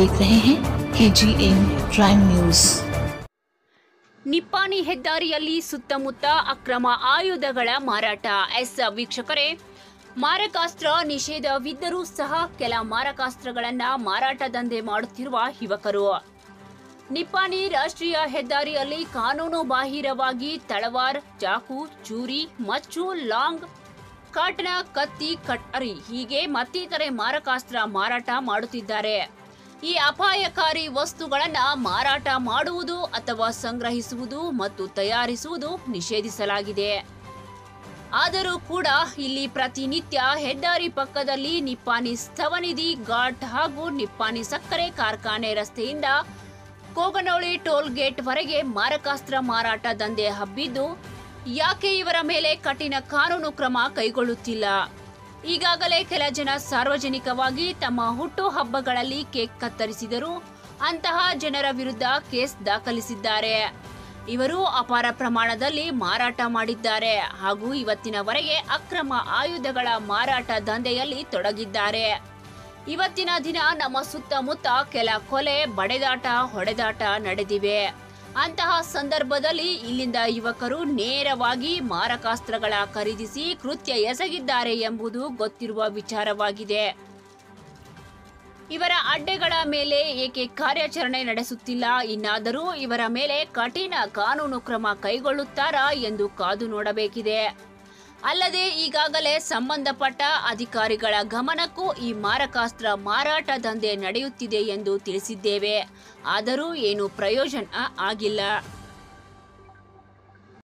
देख रहे हैं KGN प्राइम न्यूज। ನಿಪ್ಪಾಣಿ ಹೆದ್ದಾರಿಯಲ್ಲಿ ಸುತ್ತಮುತ್ತ ಅಕ್ರಮ ಆಯುಧಗಳ ಮಾರಾಟ. ವೀಕ್ಷಕರೇ, ಮಾರಕಾಸ್ತ್ರ ನಿಷೇಧವಿದ್ದರೂ ಸಹ ಕೆಲ ಮಾರಕಾಸ್ತ್ರಗಳನ್ನ ಮಾರಾಟ ದಂಧೆ ಮಾಡುತ್ತಿರುವ ಯುವಕರು. ನಿಪ್ಪಾಣಿ ರಾಷ್ಟ್ರೀಯ ಹೆದ್ದಾರಿಯಲ್ಲಿ ಕಾನೂನು ಬಾಹಿರವಾಗಿ ತಳವಾರ್, ಚಾಕು, ಚೂರಿ, ಮಚ್ಚು, ಲಾಂಗ್, ಕಾಟನ, ಕತ್ತಿ, ಕಟ್ಟರಿ ಹೀಗೆ ಮತ್ತಿತರೆ ಮಾರಕಾಸ್ತ್ರ ಮಾರಾಟ ಮಾಡುತ್ತಿದ್ದಾರೆ. ಈ ಅಪಾಯಕಾರಿ ವಸ್ತುಗಳನ್ನು ಮಾರಾಟ ಮಾಡುವುದು ಅಥವಾ ಸಂಗ್ರಹಿಸುವುದು ಮತ್ತು ತಯಾರಿಸುವುದು ನಿಷೇಧಿಸಲಾಗಿದೆ. ಆದರೂ ಕೂಡ ಇಲ್ಲಿ ಪ್ರತಿನಿತ್ಯ ಹೆದ್ದಾರಿ ಪಕ್ಕದಲ್ಲಿ ನಿಪ್ಪಾಣಿ ಸ್ತವನಿಧಿ ಘಾಟ್ ಹಾಗೂ ನಿಪ್ಪಾಣಿ ಸಕ್ಕರೆ ಕಾರ್ಖಾನೆ ರಸ್ತೆಯಿಂದ ಕೋಗನೋಳಿ ಟೋಲ್ ಗೇಟ್ ವರೆಗೆ ಮಾರಕಾಸ್ತ್ರ ಮಾರಾಟ ದಂಧೆ ಹಬ್ಬಿದ್ದು, ಯಾಕೆ ಇವರ ಮೇಲೆ ಕಠಿಣ ಕಾನೂನು ಕ್ರಮ ಕೈಗೊಳ್ಳುತ್ತಿಲ್ಲ? ಈಗಾಗಲೇ ಕೆಲ ಜನ ಸಾರ್ವಜನಿಕವಾಗಿ ತಮ್ಮ ಹುಟ್ಟು ಹಬ್ಬಗಳಲ್ಲಿ ಕೇಕ್ ಕತ್ತರಿಸಿದರು. ಅಂತಹ ಜನರ ವಿರುದ್ಧ ಕೇಸ್ ದಾಖಲಿಸಿದ್ದಾರೆ. ಇವರು ಅಪಾರ ಪ್ರಮಾಣದಲ್ಲಿ ಮಾರಾಟ ಮಾಡಿದ್ದಾರೆ ಹಾಗೂ ಇವತ್ತಿನವರೆಗೆ ಅಕ್ರಮ ಆಯುಧಗಳ ಮಾರಾಟ ದಂಧೆಯಲ್ಲಿ ತೊಡಗಿದ್ದಾರೆ. ಇವತ್ತಿನ ದಿನ ನಮ್ಮ ಸುತ್ತಮುತ್ತ ಕೆಲ ಕೊಲೆ, ಬಡೆದಾಟ, ಹೊಡೆದಾಟ ನಡೆದಿವೆ. ಅಂತಹ ಸಂದರ್ಭದಲ್ಲಿ ಇಲ್ಲಿಂದ ಯುವಕರು ನೇರವಾಗಿ ಮಾರಕಾಸ್ತ್ರಗಳ ಖರೀದಿಸಿ ಕೃತ್ಯ ಎಸಗಿದ್ದಾರೆ ಎಂಬುದು ಗೊತ್ತಿರುವ ವಿಚಾರವಾಗಿದೆ. ಇವರ ಅಡ್ಡೆಗಳ ಮೇಲೆ ಏಕೆ ಕಾರ್ಯಾಚರಣೆ ನಡೆಸುತ್ತಿಲ್ಲ? ಇನ್ನಾದರೂ ಇವರ ಮೇಲೆ ಕಠಿಣ ಕಾನೂನು ಕ್ರಮ ಕೈಗೊಳ್ಳುತ್ತಾರಾ ಎಂದು ಕಾದು ನೋಡಬೇಕಿದೆ. ಅಲ್ಲದೆ ಈಗಾಗಲೇ ಸಂಬಂಧಪಟ್ಟ ಅಧಿಕಾರಿಗಳ ಗಮನಕ್ಕೂ ಈ ಮಾರಕಾಸ್ತ್ರ ಮಾರಾಟ ದಂಧೆ ನಡೆಯುತ್ತಿದೆ ಎಂದು ತಿಳಿಸಿದ್ದೇವೆ. ಆದರೂ ಏನು ಪ್ರಯೋಜನ ಆಗಿಲ್ಲ.